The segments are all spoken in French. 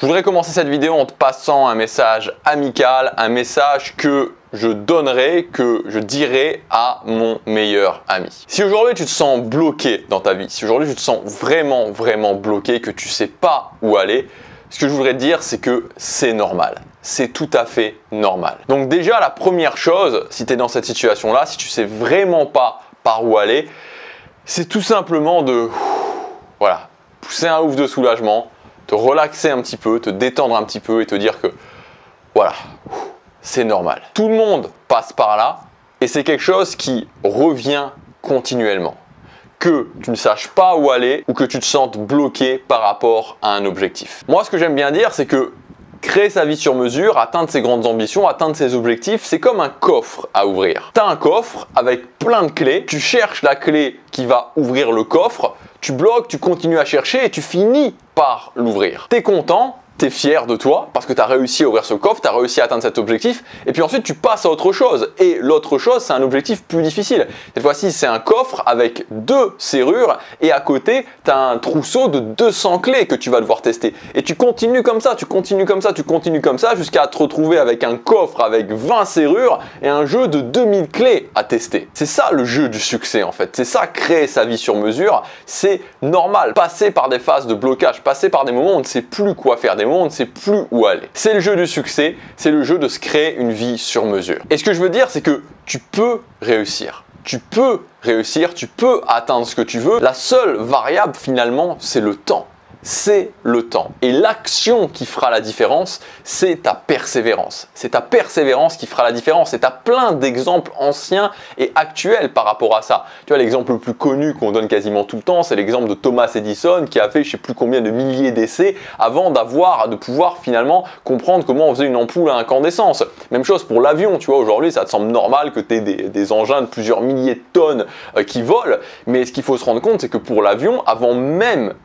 Je voudrais commencer cette vidéo en te passant un message amical, un message que je donnerai, que je dirai à mon meilleur ami. Si aujourd'hui tu te sens bloqué dans ta vie, si aujourd'hui tu te sens vraiment bloqué, que tu ne sais pas où aller, ce que je voudrais te dire, c'est que c'est normal. C'est tout à fait normal. Donc déjà, la première chose, si tu es dans cette situation-là, si tu ne sais vraiment pas par où aller, c'est tout simplement de pousser un ouf de soulagement, te relaxer un petit peu, te détendre un petit peu et te dire que voilà, c'est normal. Tout le monde passe par là et c'est quelque chose qui revient continuellement. Que tu ne saches pas où aller ou que tu te sentes bloqué par rapport à un objectif. Moi, ce que j'aime bien dire, c'est que créer sa vie sur mesure, atteindre ses grandes ambitions, atteindre ses objectifs, c'est comme un coffre à ouvrir. Tu as un coffre avec plein de clés, tu cherches la clé qui va ouvrir le coffre, tu bloques, tu continues à chercher et tu finis par l'ouvrir. Tu es content, tu es fier de toi parce que tu as réussi à ouvrir ce coffre, tu as réussi à atteindre cet objectif et puis ensuite tu passes à autre chose. Et l'autre chose, c'est un objectif plus difficile. Cette fois-ci, c'est un coffre avec 2 serrures et à côté, tu as un trousseau de 200 clés que tu vas devoir tester. Et tu continues comme ça, tu continues comme ça jusqu'à te retrouver avec un coffre avec 20 serrures et un jeu de 2000 clés à tester. C'est ça le jeu du succès en fait. C'est ça, créer sa vie sur mesure. C'est normal. Passer par des phases de blocage, passer par des moments où on ne sait plus quoi faire, des moments où on ne sait plus où aller. C'est le jeu du succès, c'est le jeu de se créer une vie sur mesure. Et ce que je veux dire, c'est que tu peux réussir. Tu peux réussir, tu peux atteindre ce que tu veux. La seule variable finalement, c'est le temps. C'est le temps. Et l'action qui fera la différence, c'est ta persévérance. C'est ta persévérance qui fera la différence. Et tu as plein d'exemples anciens et actuels par rapport à ça. Tu vois, l'exemple le plus connu qu'on donne quasiment tout le temps, c'est l'exemple de Thomas Edison qui a fait je ne sais plus combien de milliers d'essais avant de pouvoir finalement comprendre comment on faisait une ampoule à incandescence. Même chose pour l'avion. Tu vois, aujourd'hui, ça te semble normal que tu aies des engins de plusieurs milliers de tonnes qui volent. Mais ce qu'il faut se rendre compte, c'est que pour l'avion, avant même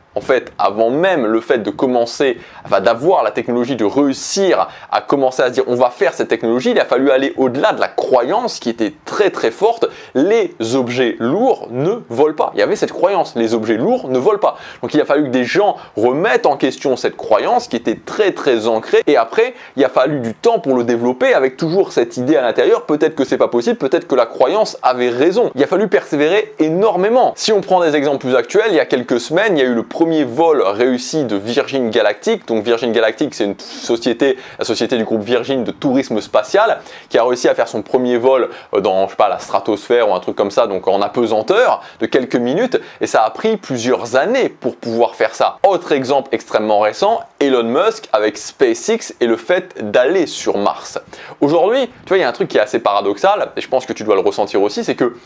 le fait de commencer, d'avoir la technologie, de réussir à commencer à se dire on va faire cette technologie, il a fallu aller au-delà de la croyance qui était très forte. Les objets lourds ne volent pas. Il y avait cette croyance, les objets lourds ne volent pas. Donc il a fallu que des gens remettent en question cette croyance qui était très ancrée. Et après, il a fallu du temps pour le développer avec toujours cette idée à l'intérieur. Peut-être que c'est pas possible, peut-être que la croyance avait raison. Il a fallu persévérer énormément. Si on prend des exemples plus actuels, il y a quelques semaines, il y a eu le premier vol réussi de Virgin Galactic. Donc Virgin Galactic, c'est la société du groupe Virgin de tourisme spatial qui a réussi à faire son premier vol dans, la stratosphère ou un truc comme ça, donc en apesanteur de quelques minutes et ça a pris plusieurs années pour pouvoir faire ça. Autre exemple extrêmement récent, Elon Musk avec SpaceX et le fait d'aller sur Mars. Aujourd'hui, tu vois, il y a un truc qui est assez paradoxal et je pense que tu dois le ressentir aussi, c'est que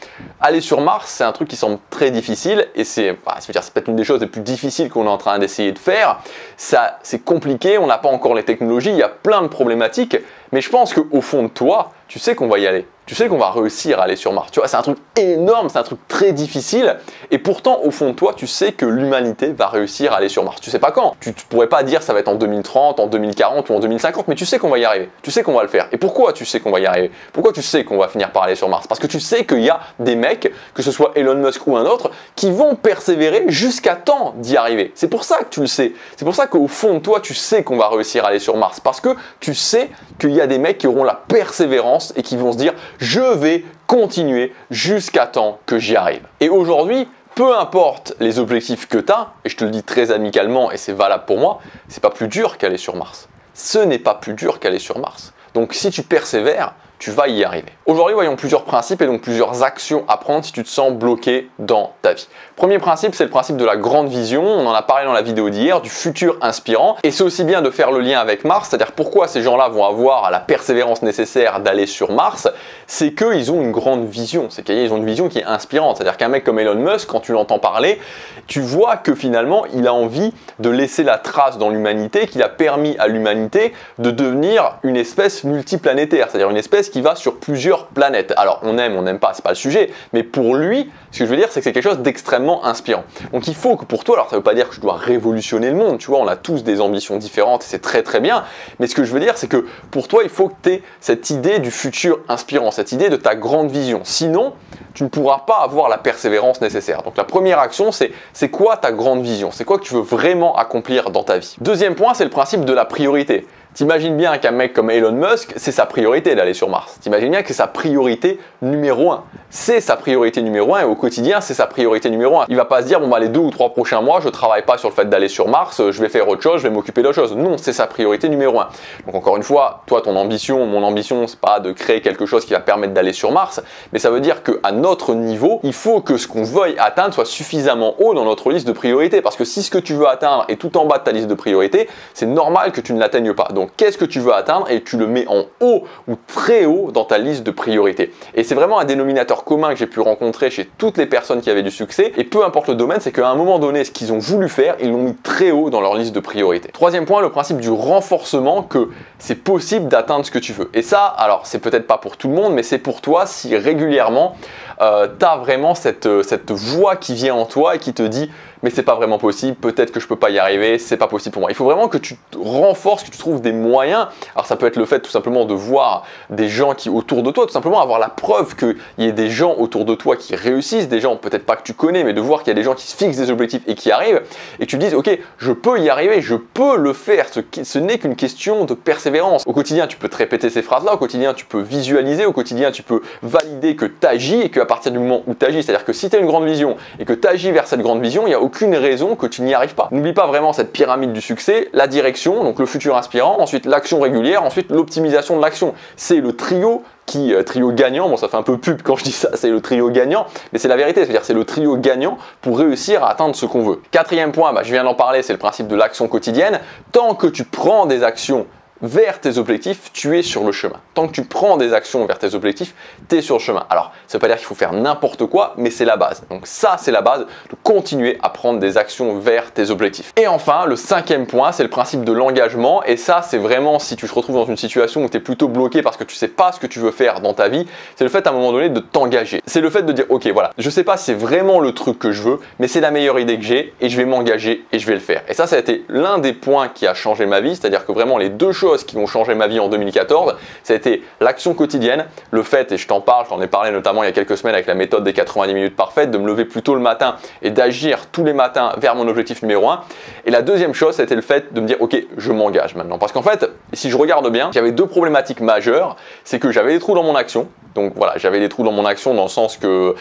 aller sur Mars, c'est un truc qui semble très difficile et c'est peut-être une des choses les plus difficiles qu'on est en train d'essayer de faire. Ça, c'est compliqué, on n'a pas encore les technologies, il y a plein de problématiques, mais je pense qu'au fond de toi, tu sais qu'on va y aller. Tu sais qu'on va réussir à aller sur Mars. Tu vois, c'est un truc énorme, c'est un truc très difficile. Et pourtant, au fond de toi, tu sais que l'humanité va réussir à aller sur Mars. Tu sais pas quand. Tu ne pourrais pas dire ça va être en 2030, en 2040 ou en 2050, mais tu sais qu'on va y arriver. Tu sais qu'on va le faire. Et pourquoi tu sais qu'on va y arriver? Pourquoi tu sais qu'on va finir par aller sur Mars? Parce que tu sais qu'il y a des mecs, que ce soit Elon Musk ou un autre, qui vont persévérer jusqu'à temps d'y arriver. C'est pour ça que tu le sais. C'est pour ça qu'au fond de toi, tu sais qu'on va réussir à aller sur Mars. Parce que tu sais qu'il y a des mecs qui auront la persévérance et qui vont se dire je vais continuer jusqu'à temps que j'y arrive. Et aujourd'hui, peu importe les objectifs que tu as, et je te le dis très amicalement et c'est valable pour moi, c'est pas plus dur qu'aller sur Mars. Ce n'est pas plus dur qu'aller sur Mars. Donc si tu persévères, tu vas y arriver. Aujourd'hui, voyons plusieurs principes et donc plusieurs actions à prendre si tu te sens bloqué dans ta vie. Premier principe, c'est le principe de la grande vision. On en a parlé dans la vidéo d'hier, du futur inspirant. Et c'est aussi bien de faire le lien avec Mars, c'est-à-dire pourquoi ces gens-là vont avoir la persévérance nécessaire d'aller sur Mars, c'est qu'ils ont une grande vision. C'est qu'ils ont une vision qui est inspirante. C'est-à-dire qu'un mec comme Elon Musk, quand tu l'entends parler, tu vois que finalement, il a envie de laisser la trace dans l'humanité, qu'il a permis à l'humanité de devenir une espèce multiplanétaire, c'est-à-dire une espèce qui va sur plusieurs planètes. Alors on aime, on n'aime pas, c'est pas le sujet, mais pour lui, ce que je veux dire, c'est que c'est quelque chose d'extrêmement inspirant. Donc il faut que pour toi, alors ça veut pas dire que je dois révolutionner le monde, tu vois, on a tous des ambitions différentes et c'est très très bien, mais ce que je veux dire, c'est que pour toi, il faut que tu aies cette idée du futur inspirant, cette idée de ta grande vision. Sinon, tu ne pourras pas avoir la persévérance nécessaire. Donc la première action, c'est quoi ta grande vision? C'est quoi que tu veux vraiment accomplir dans ta vie? Deuxième point, c'est le principe de la priorité. T'imagines bien qu'un mec comme Elon Musk, c'est sa priorité d'aller sur Mars. T'imagines bien que c'est sa priorité numéro 1. C'est sa priorité numéro 1 et au quotidien, c'est sa priorité numéro 1. Il va pas se dire, bon bah les 2 ou 3 prochains mois, je travaille pas sur le fait d'aller sur Mars, je vais faire autre chose, je vais m'occuper d'autre chose. Non, c'est sa priorité numéro 1. Donc encore une fois, toi, ton ambition, mon ambition, c'est pas de créer quelque chose qui va permettre d'aller sur Mars, mais ça veut dire qu'à notre niveau, il faut que ce qu'on veuille atteindre soit suffisamment haut dans notre liste de priorités. Parce que si ce que tu veux atteindre est tout en bas de ta liste de priorités, c'est normal que tu ne l'atteignes pas. Donc qu'est-ce que tu veux atteindre et tu le mets en haut ou très haut dans ta liste de priorités. Et c'est vraiment un dénominateur commun que j'ai pu rencontrer chez toutes les personnes qui avaient du succès. Et peu importe le domaine, c'est qu'à un moment donné, ce qu'ils ont voulu faire, ils l'ont mis très haut dans leur liste de priorités. Troisième point, le principe du renforcement, que c'est possible d'atteindre ce que tu veux. Et ça, alors c'est peut-être pas pour tout le monde, mais c'est pour toi si régulièrement tu as vraiment cette voix qui vient en toi et qui te dit mais c'est pas vraiment possible, peut-être que je peux pas y arriver, c'est pas possible pour moi. Il faut vraiment que tu te renforces, que tu trouves des moyens. Alors ça peut être le fait tout simplement de voir des gens qui autour de toi, tout simplement avoir la preuve qu'il y ait des gens autour de toi qui réussissent, des gens peut-être pas que tu connais, mais de voir qu'il y a des gens qui se fixent des objectifs et qui arrivent, et que tu te dises ok, je peux y arriver, je peux le faire, ce n'est qu'une question de persévérance. Au quotidien, tu peux te répéter ces phrases-là, au quotidien, tu peux visualiser, au quotidien, tu peux valider que tu agis et qu'à partir du moment où tu agis, c'est-à-dire que si tu as une grande vision et que tu agis vers cette grande vision, il n'y a aucune raison que tu n'y arrives pas. N'oublie pas vraiment cette pyramide du succès, la direction, donc le futur inspirant, ensuite l'action régulière, ensuite l'optimisation de l'action. C'est le trio trio gagnant, bon ça fait un peu pub quand je dis ça, c'est le trio gagnant, mais c'est la vérité, c'est-à-dire c'est le trio gagnant pour réussir à atteindre ce qu'on veut. Quatrième point, je viens d'en parler, c'est le principe de l'action quotidienne. Tant que tu prends des actions vers tes objectifs, tu es sur le chemin. Tant que tu prends des actions vers tes objectifs, tu es sur le chemin. Alors, ça ne veut pas dire qu'il faut faire n'importe quoi, mais c'est la base. Donc ça, c'est la base de continuer à prendre des actions vers tes objectifs. Et enfin, le cinquième point, c'est le principe de l'engagement. Et ça, c'est vraiment si tu te retrouves dans une situation où tu es plutôt bloqué parce que tu ne sais pas ce que tu veux faire dans ta vie, c'est le fait à un moment donné de t'engager. C'est le fait de dire, ok, voilà, je ne sais pas si c'est vraiment le truc que je veux, mais c'est la meilleure idée que j'ai et je vais m'engager et je vais le faire. Et ça a été l'un des points qui a changé ma vie, c'est-à-dire que vraiment les deux choses qui ont changé ma vie en 2014, ça a été l'action quotidienne, le fait, et je t'en ai parlé notamment il y a quelques semaines avec la méthode des 90 minutes parfaites, de me lever plus tôt le matin et d'agir tous les matins vers mon objectif numéro 1. Et la deuxième chose, c'était le fait de me dire, ok, je m'engage maintenant. Parce qu'en fait, si je regarde bien, j'avais deux problématiques majeures, c'est que j'avais des trous dans mon action. Donc voilà, j'avais des trous dans mon action dans le sens que,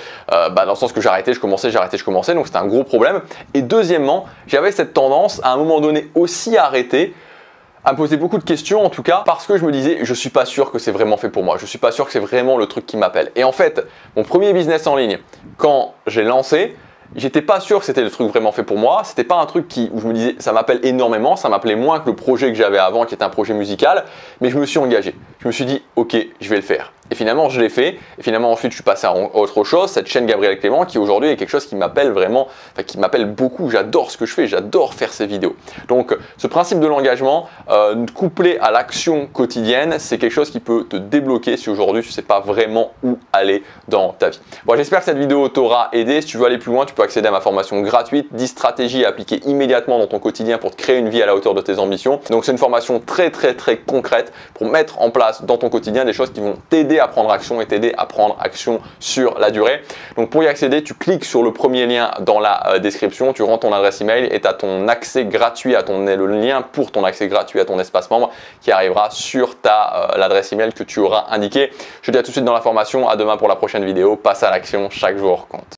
j'arrêtais, je commençais, j'arrêtais, je commençais. Donc c'était un gros problème. Et deuxièmement, j'avais cette tendance à un moment donné aussi à arrêter, à me poser beaucoup de questions en tout cas, parce que je me disais je suis pas sûr que c'est vraiment fait pour moi, je suis pas sûr que c'est vraiment le truc qui m'appelle. Et en fait, mon premier business en ligne, quand j'ai lancé, j'étais pas sûr que c'était le truc vraiment fait pour moi, c'était pas un truc où je me disais ça m'appelle énormément, ça m'appelait moins que le projet que j'avais avant qui était un projet musical, mais je me suis engagé. Je me suis dit ok, je vais le faire. Et finalement, je l'ai fait. Et finalement, ensuite, je suis passé à autre chose, cette chaîne Gabriel Clément, qui aujourd'hui est quelque chose qui m'appelle vraiment, qui m'appelle beaucoup. J'adore ce que je fais, j'adore faire ces vidéos. Donc, ce principe de l'engagement, couplé à l'action quotidienne, c'est quelque chose qui peut te débloquer si aujourd'hui, tu ne sais pas vraiment où aller dans ta vie. Bon, j'espère que cette vidéo t'aura aidé. Si tu veux aller plus loin, tu peux accéder à ma formation gratuite, 10 stratégies à appliquer immédiatement dans ton quotidien pour te créer une vie à la hauteur de tes ambitions. Donc, c'est une formation très concrète pour mettre en place dans ton quotidien des choses qui vont t'aider à prendre action et t'aider à prendre action sur la durée. Donc pour y accéder, tu cliques sur le premier lien dans la description, tu rentres ton adresse email et tu as ton accès gratuit à le lien pour ton accès gratuit à ton espace membre qui arrivera sur l'adresse email que tu auras indiqué. Je te dis à tout de suite dans la formation, à demain pour la prochaine vidéo. Passe à l'action, chaque jour compte.